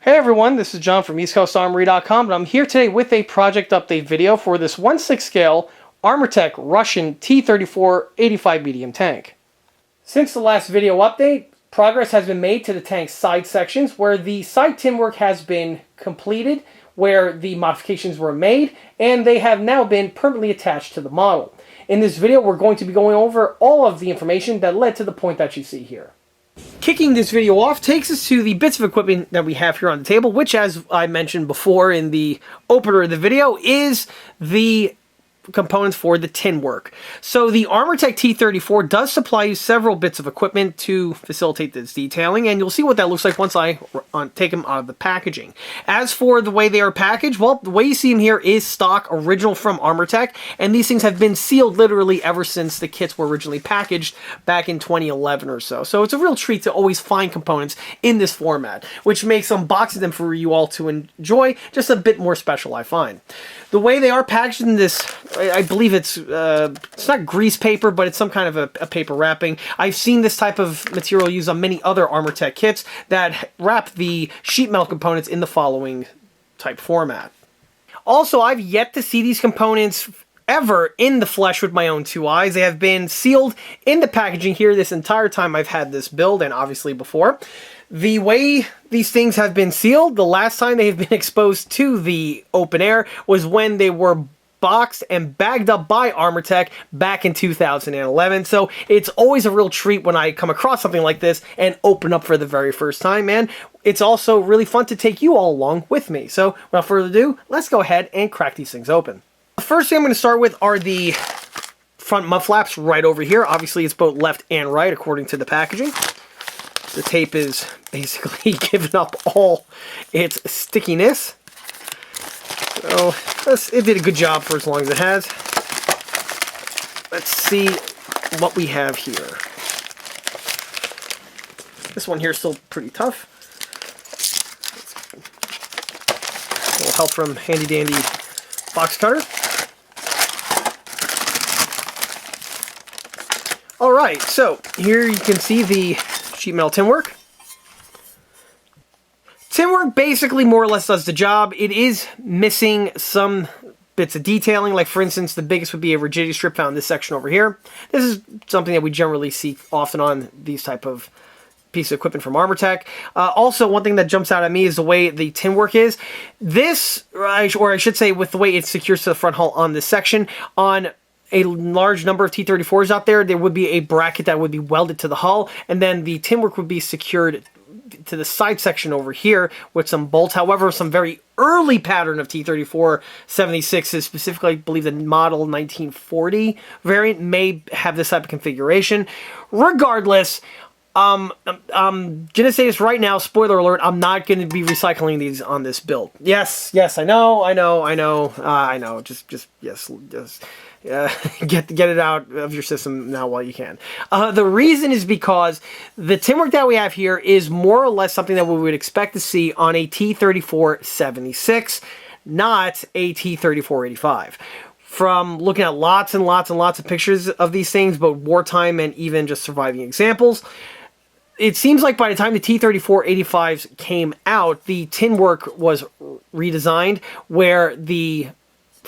Hey everyone, this is John from EastCoastArmory.com, and I'm here today with a project update video for this 1/6 scale Armortek Russian T34 85 medium tank. Since the last video update, progress has been made to the tank's side sections where the side tin work has been completed, where the modifications were made, and they have now been permanently attached to the model. In this video, we're going to be going over all of the information that led to the point that you see here. Kicking this video off takes us to the bits of equipment that we have here on the table, which, as I mentioned before in the opener of the video, is the components for the tin work. So the Armortek T34 does supply you several bits of equipment to facilitate this detailing, and you'll see what that looks like once I take them out of the packaging. As for the way they are packaged, well, the way you see them here is stock, original from Armortek, and these things have been sealed literally ever since the kits were originally packaged back in 2011 or so. So it's a real treat to always find components in this format, which makes unboxing them for you all to enjoy just a bit more special, I find. The way they are packaged in this, I believe it's not grease paper, but it's some kind of a paper wrapping. I've seen this type of material used on many other Armortek kits that wrap the sheet metal components in the following type format. Also, I've yet to see these components ever in the flesh with my own two eyes. They have been sealed in the packaging here this entire time I've had this build, and obviously before. The way these things have been sealed, the last time they have been exposed to the open air was when they were boxed and bagged up by Armortek back in 2011. So it's always a real treat when I come across something like this and open up for the very first time, and it's also really fun to take you all along with me. So without further ado, let's go ahead and crack these things open. The first thing I'm going to start with are the front mud flaps right over here. Obviously it's both left and right according to the packaging. The tape is basically giving up all its stickiness. So it did a good job for as long as it has. Let's see what we have here. This one here is still pretty tough. A little help from handy dandy box cutter. Alright, so here you can see the sheet metal tin work. Tin work basically more or less does the job. It is missing some bits of detailing, like for instance the biggest would be a rigidity strip found in this section over here. This is something that we generally see often on these type of pieces of equipment from Armortek. Also, one thing that jumps out at me is the way the tin work is. This, or I should say with the way it secures to the front hull on this section, on a large number of T34s out there, there would be a bracket that would be welded to the hull, and then the tin work would be secured to the side section over here with some bolts. However, some very early pattern of T34 76s, specifically I believe the model 1940 variant, may have this type of configuration. Regardless, I'm gonna say this right now, spoiler alert, I'm not gonna be recycling these on this build. Yes, I know, just get it out of your system now while you can. The reason is because the tin work that we have here is more or less something that we would expect to see on a T34 76, not a T34 85. From looking at lots and lots and lots of pictures of these things, both wartime and even just surviving examples, it seems like by the time the T34 85s came out, the tin work was redesigned where the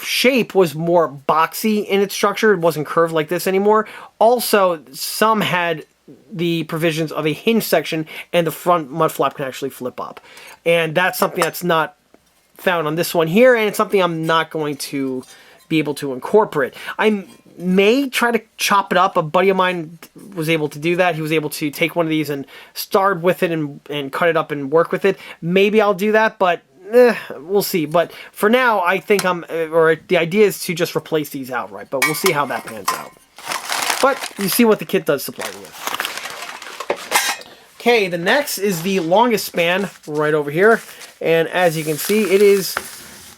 shape was more boxy in its structure. It wasn't curved like this anymore. Also, some had the provisions of a hinge section and the front mud flap can actually flip up. And that's something that's not found on this one here, and it's something I'm not going to be able to incorporate. I may try to chop it up. A buddy of mine was able to do that. He was able to take one of these and start with it and cut it up and work with it. Maybe I'll do that, but we'll see. But for now, I think the idea is to just replace these outright, but we'll see how that pans out. But you see what the kit does supply you with. Okay, the next is the longest span right over here, and as you can see, it is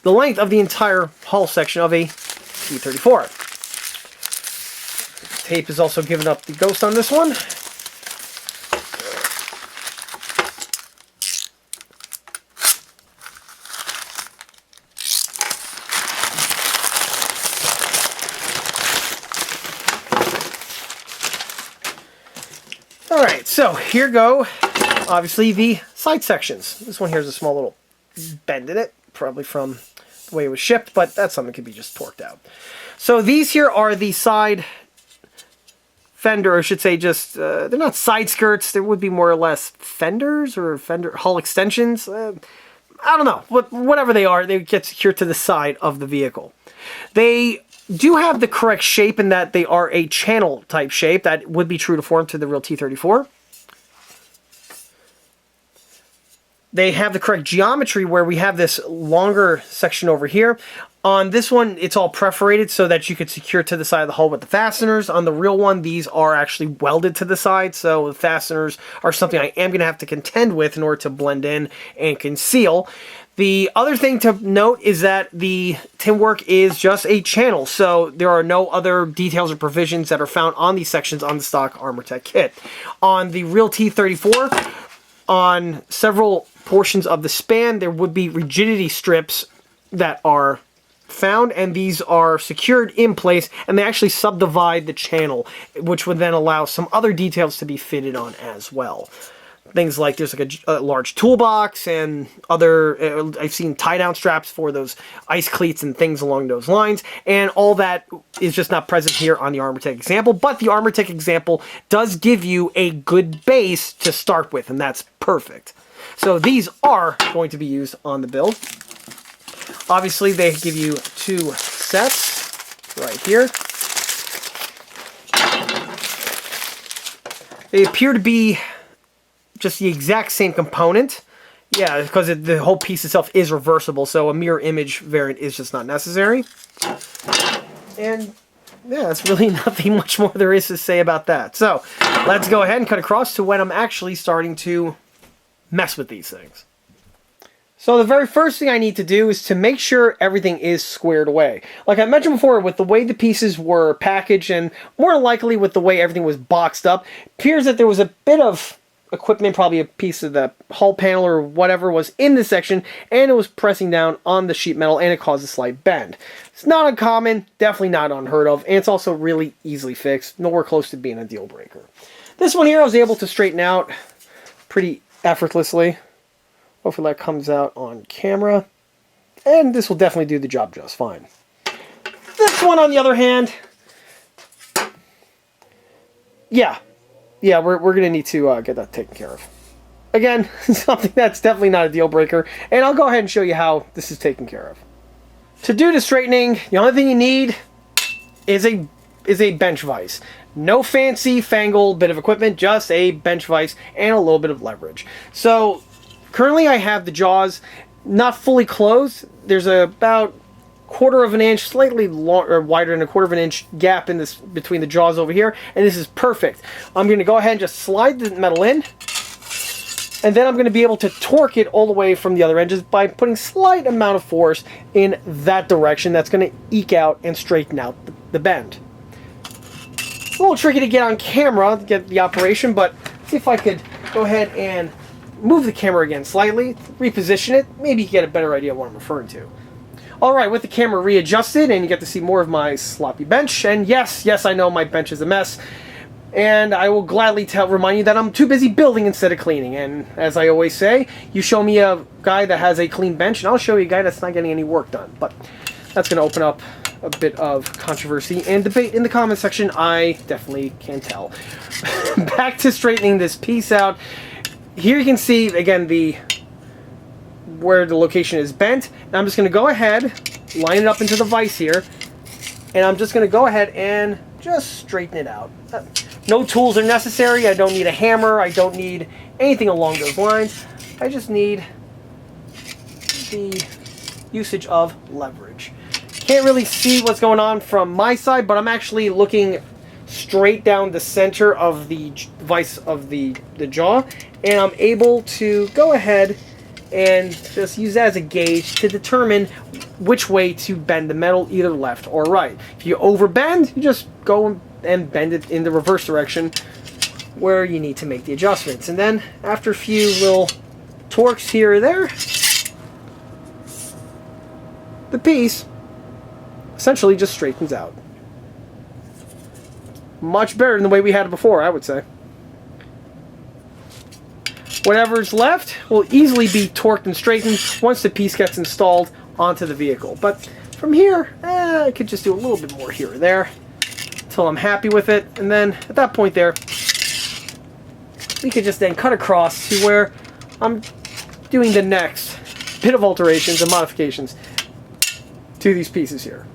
the length of the entire hull section of a T34. Tape is also giving up the ghost on this one. Alright, so here go, obviously, the side sections. This one here is a small little bend in it, probably from the way it was shipped, but that's something that could be just torqued out. So these here are the side fender, or I should say just, they're not side skirts, there would be more or less fenders or fender hull extensions. I don't know, whatever they are, they get secured to the side of the vehicle. They do have the correct shape in that they are a channel type shape. That would be true to form to the real T34. They have the correct geometry where we have this longer section over here. On this one, it's all perforated so that you could secure to the side of the hull with the fasteners. On the real one, these are actually welded to the side, so the fasteners are something I am going to have to contend with in order to blend in and conceal. The other thing to note is that the tin work is just a channel, so there are no other details or provisions that are found on these sections on the stock Armortek kit. On the real T34, on several portions of the span, there would be rigidity strips that are found, and these are secured in place, and they actually subdivide the channel, which would then allow some other details to be fitted on as well. Things like there's like a large toolbox and other, I've seen tie-down straps for those ice cleats and things along those lines, and all that is just not present here on the Armortek example, but the Armortek example does give you a good base to start with, and that's perfect. So these are going to be used on the build. Obviously, they give you two sets right here. They appear to be just the exact same component. Yeah, because the whole piece itself is reversible, so a mirror image variant is just not necessary. And yeah, that's really nothing much more there is to say about that. So let's go ahead and cut across to when I'm actually starting to mess with these things. So the very first thing I need to do is to make sure everything is squared away. Like I mentioned before, with the way the pieces were packaged and more than likely with the way everything was boxed up, it appears that there was a bit of equipment, probably a piece of the hull panel or whatever was in this section, and it was pressing down on the sheet metal and it caused a slight bend. It's not uncommon, definitely not unheard of, and it's also really easily fixed, nowhere close to being a deal breaker. This one here I was able to straighten out pretty effortlessly. Hopefully that comes out on camera. And this will definitely do the job just fine. This one, on the other hand, yeah, we're going to need to get that taken care of. Again, something that's definitely not a deal breaker, and I'll go ahead and show you how this is taken care of. To do the straightening, the only thing you need is a bench vise. No fancy fangled bit of equipment, just a bench vise and a little bit of leverage. So currently I have the jaws not fully closed. There's about 1/4 of an inch, slightly longer, wider than 1/4 of an inch gap in this between the jaws over here, and this is perfect. I'm going to go ahead and just slide the metal in, and then I'm going to be able to torque it all the way from the other edges by putting slight amount of force in that direction. That's going to eke out and straighten out the bend. It's a little tricky to get on camera to get the operation, but see if I could go ahead and move the camera again slightly, reposition it, maybe you get a better idea of what I'm referring to. Alright, with the camera readjusted, and you get to see more of my sloppy bench, and yes, I know my bench is a mess, and I will gladly remind you that I'm too busy building instead of cleaning, and as I always say, you show me a guy that has a clean bench, and I'll show you a guy that's not getting any work done, but that's going to open up a bit of controversy and debate in the comment section, I definitely can tell. Back to straightening this piece out. Here you can see, again, where the location is bent. And I'm just going to go ahead, line it up into the vise here, and I'm just going to go ahead and just straighten it out. No tools are necessary. I don't need a hammer. I don't need anything along those lines. I just need the usage of leverage. Can't really see what's going on from my side, but I'm actually looking straight down the center of the vise of the jaw, and I'm able to go ahead and just use that as a gauge to determine which way to bend the metal, either left or right. If you overbend, you just go and bend it in the reverse direction where you need to make the adjustments. And then after a few little torques here or there, the piece essentially just straightens out. Much better than the way we had it before, I would say. Whatever's left will easily be torqued and straightened once the piece gets installed onto the vehicle. But from here, I could just do a little bit more here or there until I'm happy with it. And then at that point there, we could just then cut across to where I'm doing the next bit of alterations and modifications to these pieces here.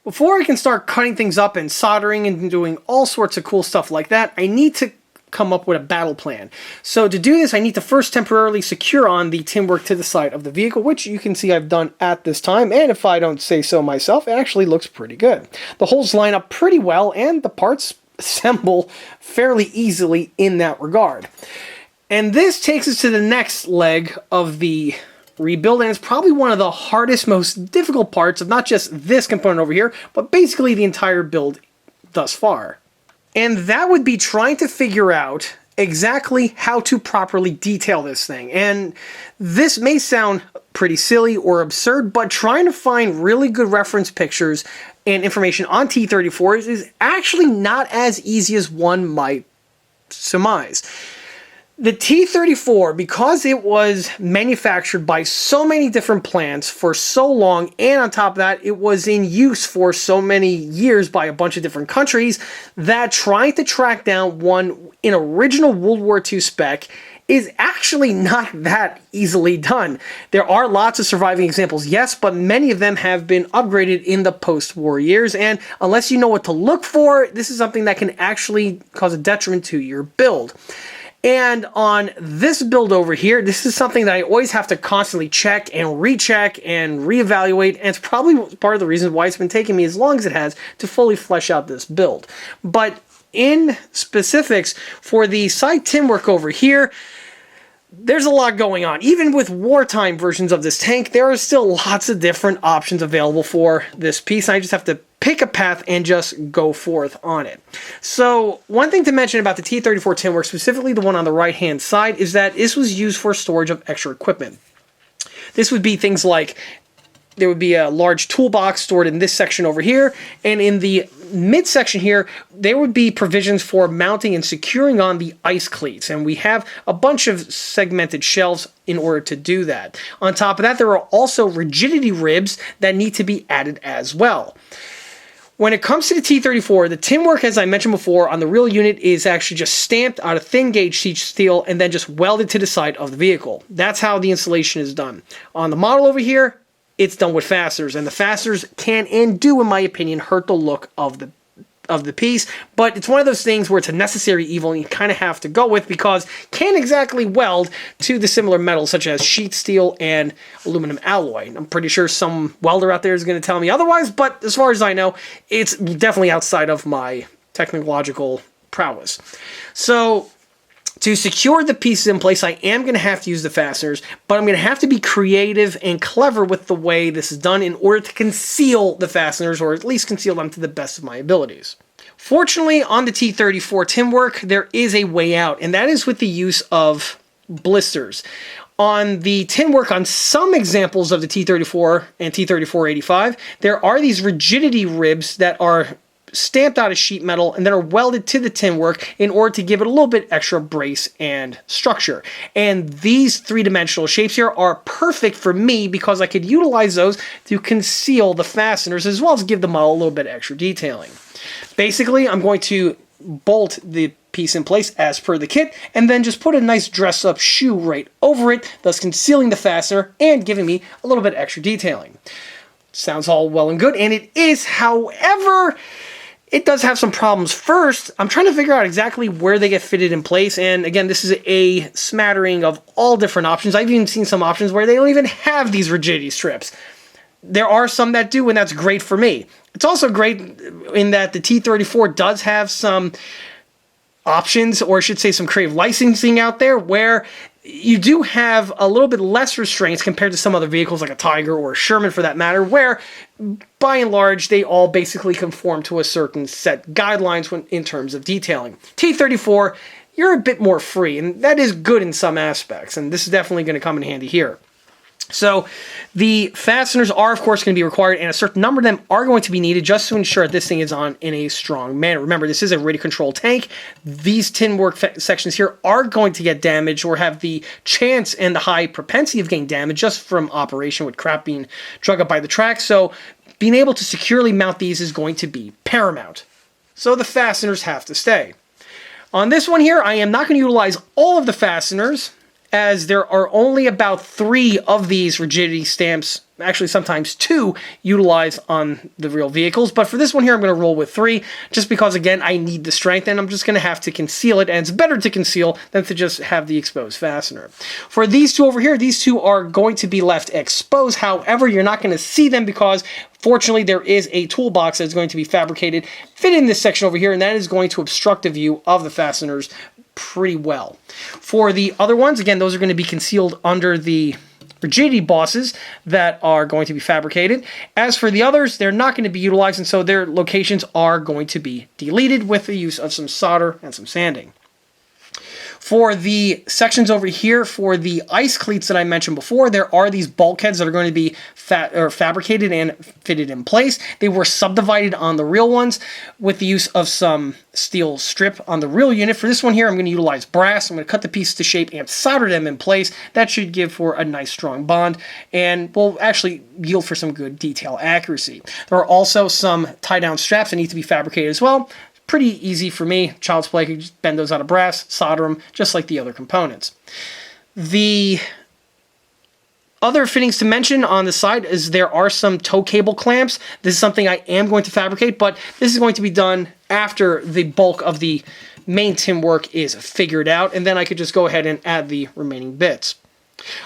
Before I can start cutting things up and soldering and doing all sorts of cool stuff like that, I need to come up with a battle plan. So to do this, I need to first temporarily secure on the tin work to the side of the vehicle, which you can see I've done at this time, and if I don't say so myself, it actually looks pretty good. The holes line up pretty well, and the parts assemble fairly easily in that regard. And this takes us to the next leg of the rebuild, and it's probably one of the hardest, most difficult parts of not just this component over here, but basically the entire build thus far. And that would be trying to figure out exactly how to properly detail this thing. And this may sound pretty silly or absurd, but trying to find really good reference pictures and information on T34s is actually not as easy as one might surmise. The T34, because it was manufactured by so many different plants for so long, and on top of that, it was in use for so many years by a bunch of different countries, that trying to track down one in original World War II spec is actually not that easily done. There are lots of surviving examples, yes, but many of them have been upgraded in the post-war years, and unless you know what to look for, this is something that can actually cause a detriment to your build. And on this build over here, this is something that I always have to constantly check and recheck and reevaluate, and it's probably part of the reason why it's been taking me as long as it has to fully flesh out this build. But in specifics, for the side tin work over here, there's a lot going on. Even with wartime versions of this tank, there are still lots of different options available for this piece. I just have to pick a path and just go forth on it. So one thing to mention about the T34 tin work, specifically the one on the right hand side, is that this was used for storage of extra equipment. This would be things like there would be a large toolbox stored in this section over here, and in the midsection here, there would be provisions for mounting and securing on the ice cleats, and we have a bunch of segmented shelves in order to do that. On top of that, there are also rigidity ribs that need to be added as well. When it comes to the T34, the tin work, as I mentioned before, on the real unit is actually just stamped out of thin gauge sheet steel and then just welded to the side of the vehicle. That's how the installation is done. On the model over here, it's done with fasteners, and the fasteners can and do, in my opinion, hurt the look of the piece, but it's one of those things where it's a necessary evil and you kind of have to go with, because can't exactly weld to the similar metals such as sheet steel and aluminum alloy. I'm pretty sure some welder out there is going to tell me otherwise, but as far as I know, it's definitely outside of my technological prowess. So to secure the pieces in place, I am going to have to use the fasteners, but I'm going to have to be creative and clever with the way this is done in order to conceal the fasteners, or at least conceal them to the best of my abilities. Fortunately, on the T34 tin work, there is a way out, and that is with the use of blisters. On the tin work, on some examples of the T34 and T34-85, there are these rigidity ribs that are stamped out of sheet metal and then are welded to the tin work in order to give it a little bit extra brace and structure. And these three-dimensional shapes here are perfect for me because I could utilize those to conceal the fasteners as well as give the model a little bit extra detailing. Basically, I'm going to bolt the piece in place as per the kit and then just put a nice dress-up shoe right over it, thus concealing the fastener and giving me a little bit extra detailing. Sounds all well and good, and it is. However, it does have some problems. First, I'm trying to figure out exactly where they get fitted in place, and again, this is a smattering of all different options. I've even seen some options where they don't even have these rigidity strips. There are some that do, and that's great for me. It's also great in that the T34 does have some options, or I should say some creative licensing out there, where you do have a little bit less restraints compared to some other vehicles like a Tiger or a Sherman for that matter, where by and large they all basically conform to a certain set guidelines in terms of detailing. T34, you're a bit more free, and that is good in some aspects, and this is definitely going to come in handy here. So the fasteners are, of course, going to be required, and a certain number of them are going to be needed just to ensure that this thing is on in a strong manner. Remember, this is a radio-controlled tank. These tin work sections here are going to get damaged or have the chance and the high propensity of getting damaged just from operation with crap being drug up by the track. So being able to securely mount these is going to be paramount. So the fasteners have to stay. On this one here, I am not going to utilize all of the fasteners, as there are only about 3 of these rigidity stamps, actually sometimes 2, utilized on the real vehicles. But for this one here, I'm going to roll with 3, just because, again, I need the strength, and I'm just going to have to conceal it, and it's better to conceal than to just have the exposed fastener. For these 2 over here, these 2 are going to be left exposed. However, you're not going to see them because, fortunately, there is a toolbox that's going to be fabricated, fit in this section over here, and that is going to obstruct the view of the fasteners pretty well. For the other ones, again, those are going to be concealed under the rigidity bosses that are going to be fabricated. As for the others, they're not going to be utilized, and so their locations are going to be deleted with the use of some solder and some sanding. For the sections over here, for the ice cleats that I mentioned before, there are these bulkheads that are going to be fabricated and fitted in place. They were subdivided on the real ones with the use of some steel strip on the real unit. For this one here, I'm going to utilize brass. I'm going to cut the pieces to shape and solder them in place. That should give for a nice strong bond and will actually yield for some good detail accuracy. There are also some tie-down straps that need to be fabricated as well. Pretty easy for me. Child's play, I could just bend those out of brass, solder them, just like the other components. The other fittings to mention on the side is there are some tow cable clamps. This is something I am going to fabricate, but this is going to be done after the bulk of the main tin work is figured out, and then I could just go ahead and add the remaining bits.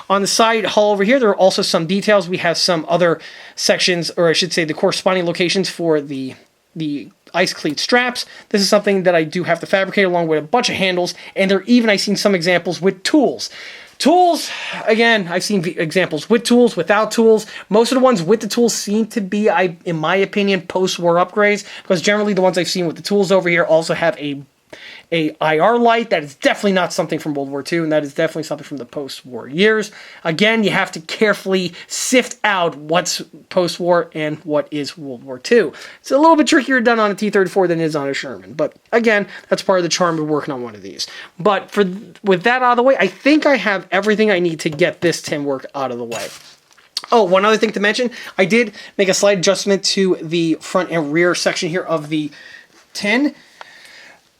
On the side hull over here, there are also some details. We have some other sections, or I should say the corresponding locations for the ice cleat straps. This is something that I do have to fabricate along with a bunch of handles, and there even I've seen some examples with tools. Tools, again, I've seen examples with tools, without tools. Most of the ones with the tools seem to be, in my opinion, post-war upgrades, because generally the ones I've seen with the tools over here also have a IR light. That is definitely not something from World War II, and that is definitely something from the post-war years. Again, you have to carefully sift out what's post-war and what is World War II. It's a little bit trickier done on a T34 than it is on a Sherman, but again, that's part of the charm of working on one of these. But with that out of the way, I think I have everything I need to get this tin work out of the way. Oh, one other thing to mention, I did make a slight adjustment to the front and rear section here of the tin.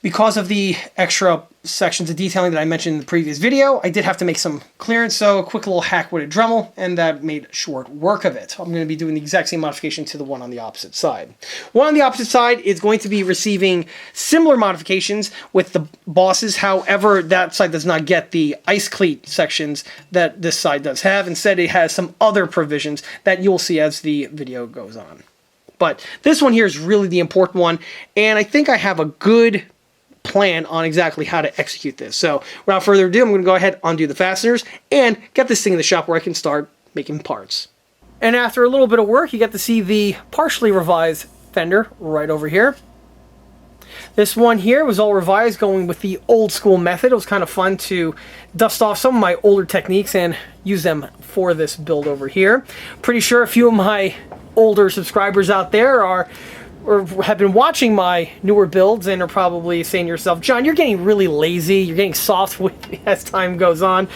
Because of the extra sections of detailing that I mentioned in the previous video, I did have to make some clearance, so a quick little hack with a Dremel, and that made short work of it. I'm going to be doing the exact same modification to the one on the opposite side. One on the opposite side is going to be receiving similar modifications with the bosses. However, that side does not get the ice cleat sections that this side does have. Instead, it has some other provisions that you'll see as the video goes on. But this one here is really the important one, and I think I have a good plan on exactly how to execute this. So without further ado, I'm going to go ahead, undo the fasteners, and get this thing in the shop where I can start making parts. And after a little bit of work, you get to see the partially revised fender right over here. This one here was all revised, going with the old school method. It was kind of fun to dust off some of my older techniques and use them for this build over here. Pretty sure a few of my older subscribers out there or have been watching my newer builds and are probably saying to yourself, John, you're getting really lazy, you're getting soft as time goes on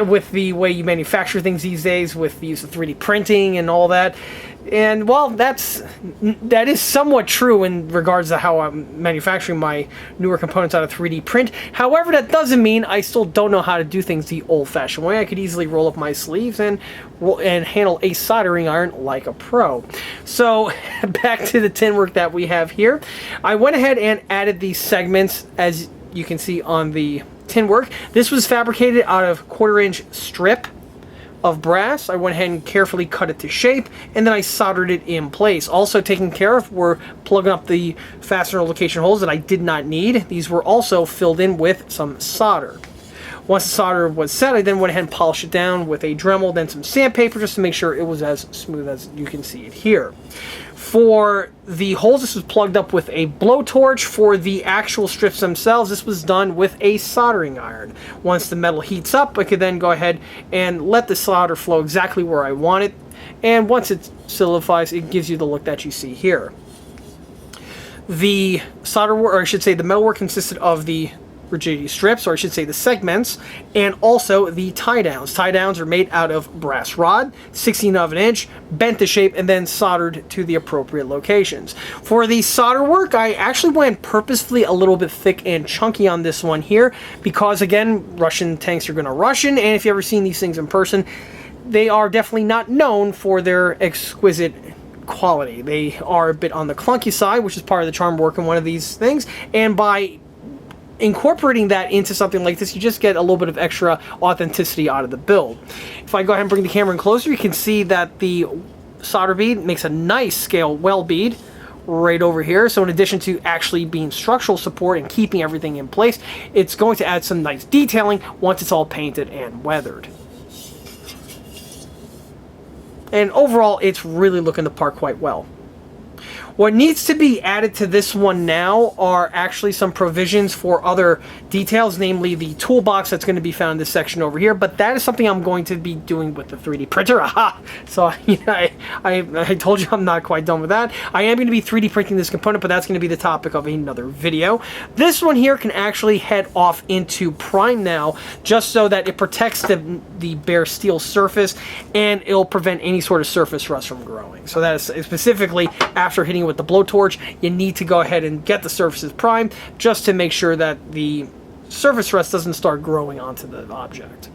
with the way you manufacture things these days with the use of 3D printing and all that. And well, that is somewhat true in regards to how I'm manufacturing my newer components out of 3D print. However, that doesn't mean I still don't know how to do things the old-fashioned way. I could easily roll up my sleeves and handle a soldering iron like a pro. So back to the tin work that we have here. I went ahead and added these segments, as you can see on the tin work. This was fabricated out of 1/4-inch strip of brass. I went ahead and carefully cut it to shape, and then I soldered it in place. Also taken care of were plugging up the fastener location holes that I did not need. These were also filled in with some solder. Once the solder was set, I then went ahead and polished it down with a Dremel, then some sandpaper, just to make sure it was as smooth as you can see it here. For the holes, this was plugged up with a blowtorch. For the actual strips themselves, this was done with a soldering iron. Once the metal heats up, I could then go ahead and let the solder flow exactly where I want it. And once it solidifies, it gives you the look that you see here. The solder work, or I should say the metalwork, consisted of the rigidity strips, or I should say the segments, and also the tie downs. Tie downs are made out of brass rod, 16 of an inch, bent to shape, and then soldered to the appropriate locations. For the solder work, I actually went purposefully a little bit thick and chunky on this one here, because again, Russian tanks are going to Russian, and if you've ever seen these things in person, they are definitely not known for their exquisite quality. They are a bit on the clunky side, which is part of the charm work in one of these things, and by incorporating that into something like this, you just get a little bit of extra authenticity out of the build. If I go ahead and bring the camera in closer, you can see that the solder bead makes a nice scale weld bead right over here. So in addition to actually being structural support and keeping everything in place, it's going to add some nice detailing once it's all painted and weathered. And overall, it's really looking the part quite well. What needs to be added to this one now are actually some provisions for other details, namely the toolbox that's going to be found in this section over here, but that is something I'm going to be doing with the 3D printer. Aha! So I told you I'm not quite done with that. I am going to be 3D printing this component, but that's going to be the topic of another video. This one here can actually head off into prime now, just so that it protects the bare steel surface, and it'll prevent any sort of surface rust from growing. So that is specifically after hitting with the blowtorch, you need to go ahead and get the surfaces primed just to make sure that the surface rust doesn't start growing onto the object.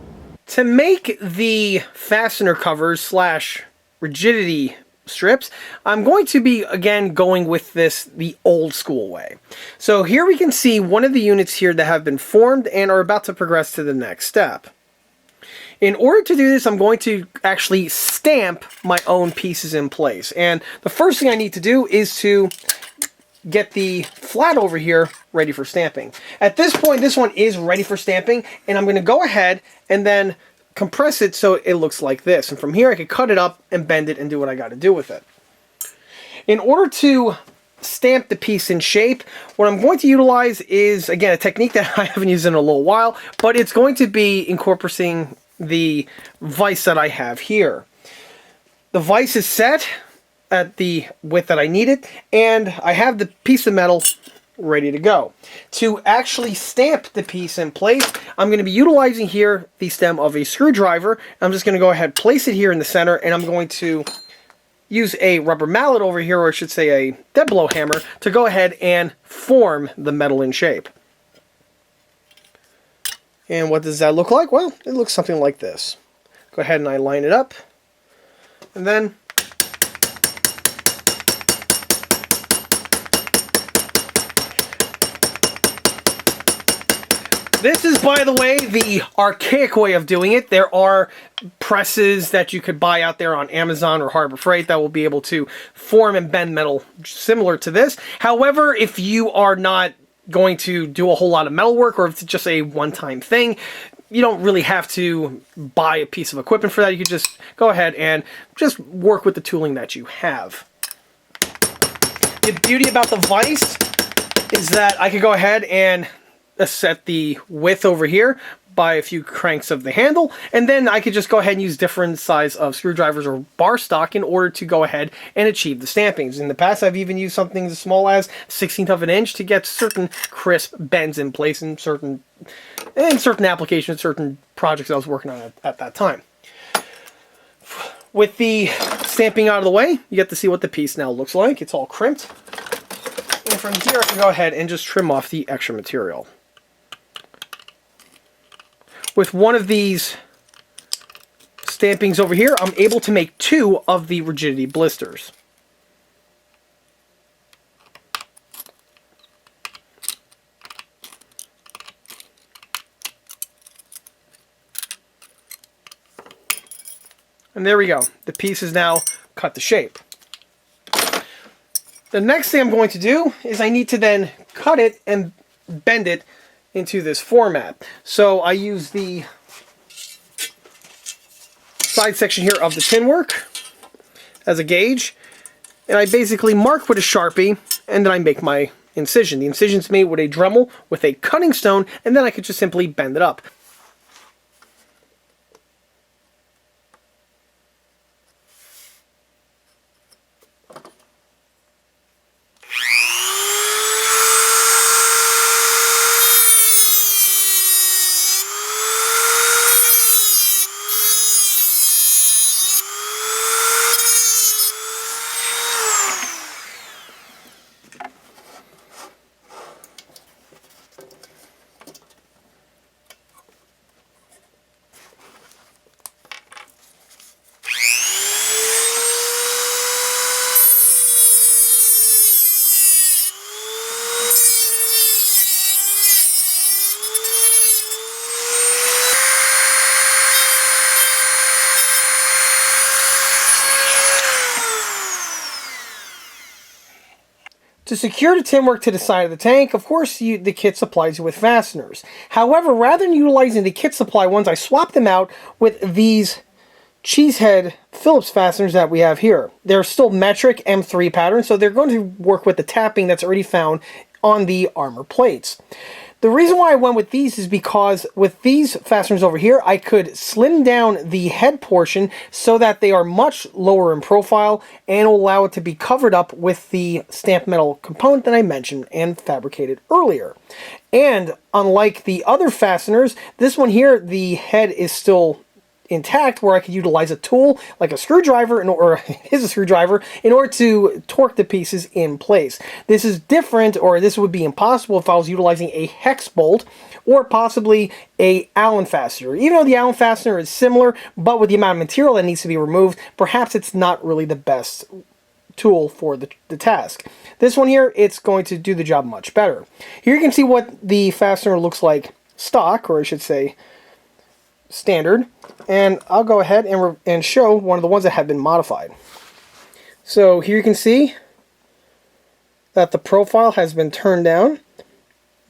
To make the fastener covers slash rigidity strips, I'm going to be again going with this the old school way. So here we can see one of the units here that have been formed and are about to progress to the next step. In order to do this, I'm going to actually stamp my own pieces in place. And the first thing I need to do is to get the flat over here ready for stamping. At this point, this one is ready for stamping, and I'm going to go ahead and then compress it so it looks like this. And from here, I can cut it up and bend it and do what I got to do with it. In order to stamp the piece in shape, what I'm going to utilize is, again, a technique that I haven't used in a little while, but it's going to be incorporating the vise that I have here. The vise is set at the width that I need it, and I have the piece of metal ready to go. To actually stamp the piece in place, I'm going to be utilizing here the stem of a screwdriver. I'm just going to go ahead, place it here in the center, and I'm going to use a rubber mallet over here, or I should say a dead blow hammer, to go ahead and form the metal in shape. And what does that look like? Well, it looks something like this. Go ahead and I line it up. And then this is, by the way, the archaic way of doing it. There are presses that you could buy out there on Amazon or Harbor Freight that will be able to form and bend metal similar to this. However, if you are not going to do a whole lot of metal work, or if it's just a one-time thing, you don't really have to buy a piece of equipment for that. You can just go ahead and just work with the tooling that you have. The beauty about the vise is that I could go ahead and set the width over here by a few cranks of the handle, and then I could just go ahead and use different size of screwdrivers or bar stock in order to go ahead and achieve the stampings. In the past, I've even used something as small as 1/16 of an inch to get certain crisp bends in place in certain applications, certain projects I was working on at that time. With the stamping out of the way, you get to see what the piece now looks like. It's all crimped. And from here, I can go ahead and just trim off the extra material. With one of these stampings over here, I'm able to make 2 of the rigidity blisters. And there we go. The piece is now cut to shape. The next thing I'm going to do is I need to then cut it and bend it into this format. So I use the side section here of the tin work as a gauge, and I basically mark with a Sharpie, and then I make my incision. The incision's made with a Dremel with a cutting stone, and then I could just simply bend it up. To secure the tinwork to the side of the tank, of course, the kit supplies you with fasteners. However, rather than utilizing the kit supply ones, I swapped them out with these cheesehead Phillips fasteners that we have here. They're still metric M3 pattern, so they're going to work with the tapping that's already found on the armor plates. The reason why I went with these is because with these fasteners over here, I could slim down the head portion so that they are much lower in profile and will allow it to be covered up with the stamped metal component that I mentioned and fabricated earlier. And unlike the other fasteners, this one here, the head is still intact, where I could utilize a tool like a screwdriver, or is a screwdriver, in order to torque the pieces in place. This is different, or this would be impossible if I was utilizing a hex bolt or possibly a Allen fastener. Even though the Allen fastener is similar, but with the amount of material that needs to be removed, perhaps it's not really the best tool for the task. This one here, it's going to do the job much better. Here you can see what the fastener looks like stock, or I should say standard, and I'll go ahead and show one of the ones that have been modified. So here you can see that the profile has been turned down.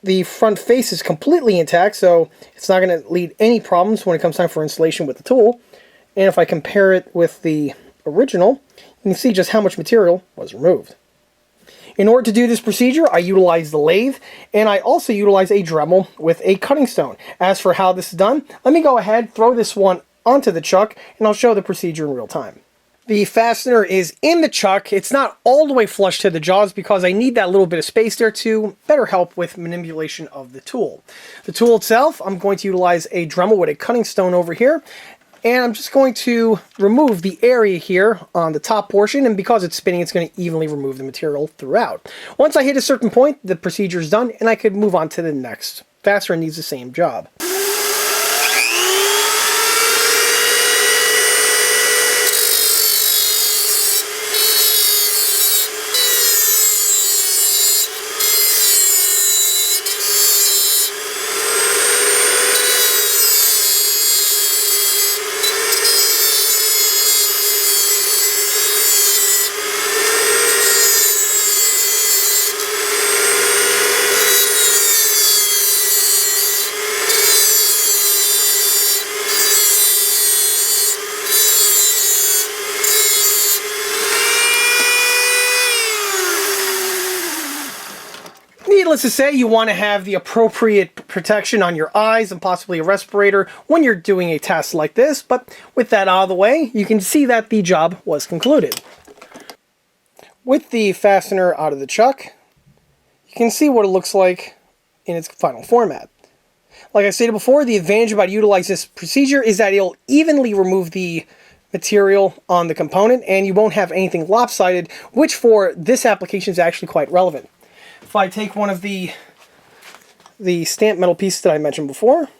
The front face is completely intact, so it's not going to lead any problems when it comes time for installation with the tool. And if I compare it with the original, you can see just how much material was removed. In order to do this procedure, I utilize the lathe, and I also utilize a Dremel with a cutting stone. As for how this is done, let me go ahead, throw this one onto the chuck, and I'll show the procedure in real time. The fastener is in the chuck. It's not all the way flush to the jaws because I need that little bit of space there to better help with manipulation of the tool. The tool itself, I'm going to utilize a Dremel with a cutting stone over here. And I'm just going to remove the area here on the top portion, and because it's spinning, it's going to evenly remove the material throughout. Once I hit a certain point, the procedure is done, and I could move on to the next fastener and needs the same job. Needless to say, you want to have the appropriate protection on your eyes and possibly a respirator when you're doing a task like this, but with that out of the way, you can see that the job was concluded. With the fastener out of the chuck, you can see what it looks like in its final format. Like I stated before, the advantage about utilizing this procedure is that it'll evenly remove the material on the component and you won't have anything lopsided, which for this application is actually quite relevant. If I take one of the stamped metal pieces that I mentioned before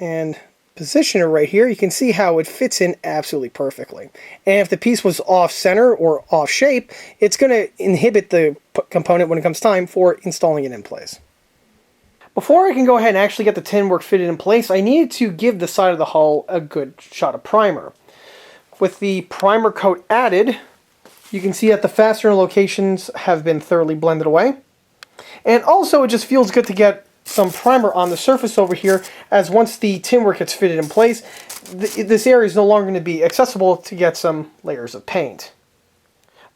and position it right here, you can see how it fits in absolutely perfectly. And if the piece was off center or off shape, it's going to inhibit the component when it comes time for installing it in place. Before I can go ahead and actually get the tin work fitted in place, I needed to give the side of the hull a good shot of primer. With the primer coat added, you can see that the fastener locations have been thoroughly blended away. And also it just feels good to get some primer on the surface over here, as once the tin work gets fitted in place, this area is no longer going to be accessible to get some layers of paint.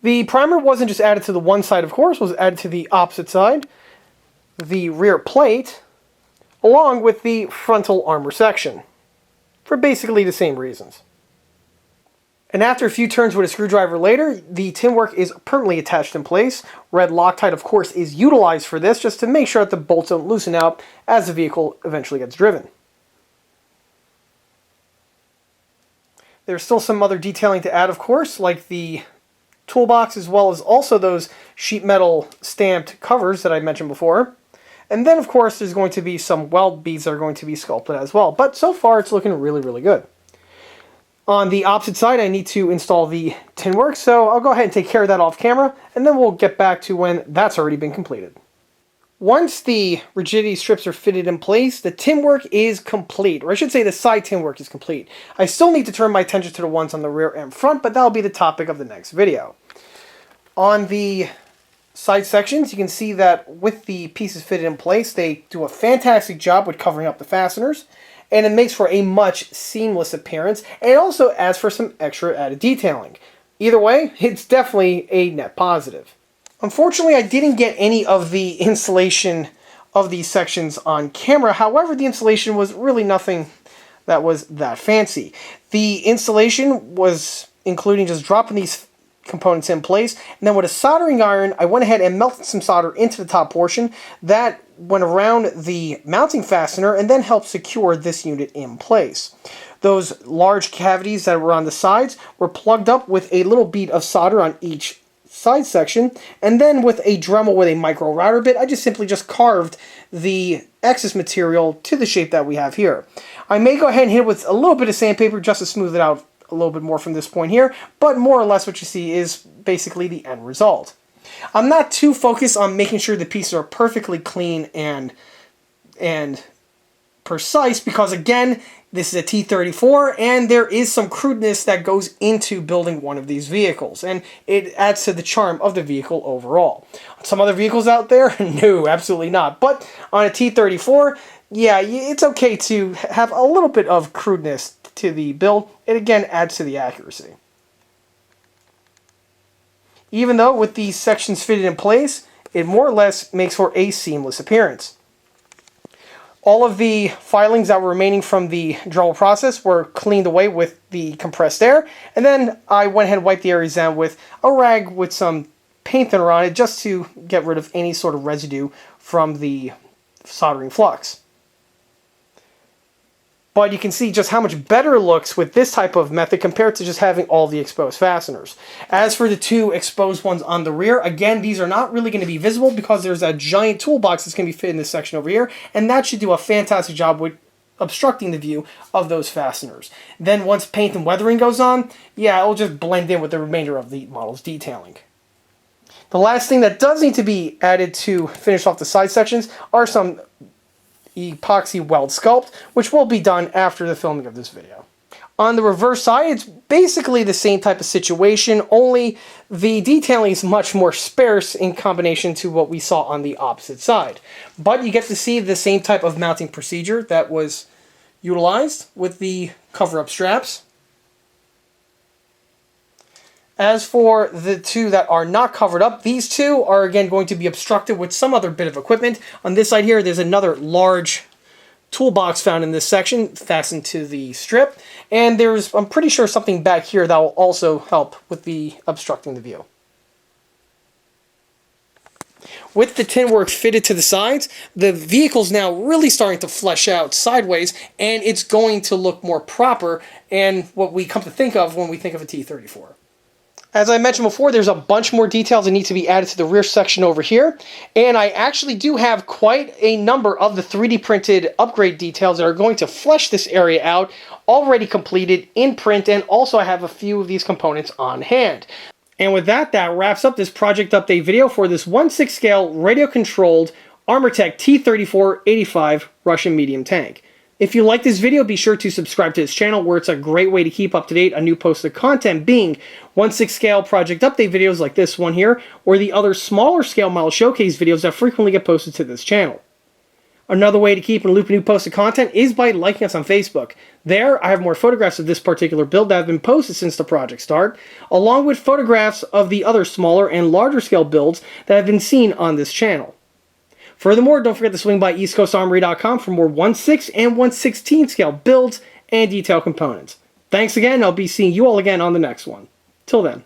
The primer wasn't just added to the one side, of course, it was added to the opposite side, the rear plate, along with the frontal armor section, for basically the same reasons. And after a few turns with a screwdriver later, the tin work is permanently attached in place. Red Loctite, of course, is utilized for this, just to make sure that the bolts don't loosen out as the vehicle eventually gets driven. There's still some other detailing to add, of course, like the toolbox, as well as also those sheet metal stamped covers that I mentioned before. And then, of course, there's going to be some weld beads that are going to be sculpted as well. But so far, it's looking really, really good. On the opposite side, I need to install the tin work, so I'll go ahead and take care of that off camera, and then we'll get back to when that's already been completed. Once the rigidity strips are fitted in place, the tin work is complete, or I should say the side tin work is complete. I still need to turn my attention to the ones on the rear and front, but that'll be the topic of the next video. On the side sections, you can see that with the pieces fitted in place, they do a fantastic job with covering up the fasteners, and it makes for a much seamless appearance, and it also adds for some extra added detailing. Either way, it's definitely a net positive. Unfortunately, I didn't get any of the installation of these sections on camera. However, the installation was really nothing that was that fancy. The installation was including just dropping these components in place, and then with a soldering iron, I went ahead and melted some solder into the top portion that went around the mounting fastener and then helped secure this unit in place. Those large cavities that were on the sides were plugged up with a little bead of solder on each side section, and then with a Dremel with a micro router bit, I simply carved the excess material to the shape that we have here. I may go ahead and hit it with a little bit of sandpaper just to smooth it out a little bit more from this point here, but more or less what you see is basically the end result. I'm not too focused on making sure the pieces are perfectly clean and precise, because again, this is a T34 and there is some crudeness that goes into building one of these vehicles, and it adds to the charm of the vehicle overall. Some other vehicles out there, no, absolutely not. But on a T34, yeah, it's okay to have a little bit of crudeness to the build. It again adds to the accuracy. Even though with these sections fitted in place, it more or less makes for a seamless appearance. All of the filings that were remaining from the Dremel process were cleaned away with the compressed air, and then I went ahead and wiped the areas down with a rag with some paint thinner on it just to get rid of any sort of residue from the soldering flux. But you can see just how much better it looks with this type of method compared to just having all the exposed fasteners. As for the two exposed ones on the rear, again, these are not really going to be visible because there's a giant toolbox that's going to be fit in this section over here, and that should do a fantastic job with obstructing the view of those fasteners. Then once paint and weathering goes on, yeah, it'll just blend in with the remainder of the model's detailing. The last thing that does need to be added to finish off the side sections are some epoxy weld sculpt, which will be done after the filming of this video. On the reverse side, it's basically the same type of situation, only the detailing is much more sparse in combination to what we saw on the opposite side. But you get to see the same type of mounting procedure that was utilized with the cover-up straps. As for the two that are not covered up, these two are again going to be obstructed with some other bit of equipment. On this side here, there's another large toolbox found in this section, fastened to the strip. And there's, I'm pretty sure, something back here that will also help with the obstructing the view. With the tin work fitted to the sides, the vehicle's now really starting to flesh out sideways, and it's going to look more proper and what we come to think of when we think of a T34. As I mentioned before, there's a bunch more details that need to be added to the rear section over here, and I actually do have quite a number of the 3D printed upgrade details that are going to flesh this area out, already completed in print, and also I have a few of these components on hand. And with that, that wraps up this project update video for this 1/6 scale radio-controlled Armortek T34 85 Russian medium tank. If you like this video, be sure to subscribe to this channel, where it's a great way to keep up to date on new posted content, being 1/6 scale project update videos like this one here, or the other smaller scale model showcase videos that frequently get posted to this channel. Another way to keep in the loop of new posted content is by liking us on Facebook. There, I have more photographs of this particular build that have been posted since the project start, along with photographs of the other smaller and larger scale builds that have been seen on this channel. Furthermore, don't forget to swing by eastcoastarmory.com for more 1/6 and 1/16 scale builds and detail components. Thanks again, I'll be seeing you all again on the next one. Till then.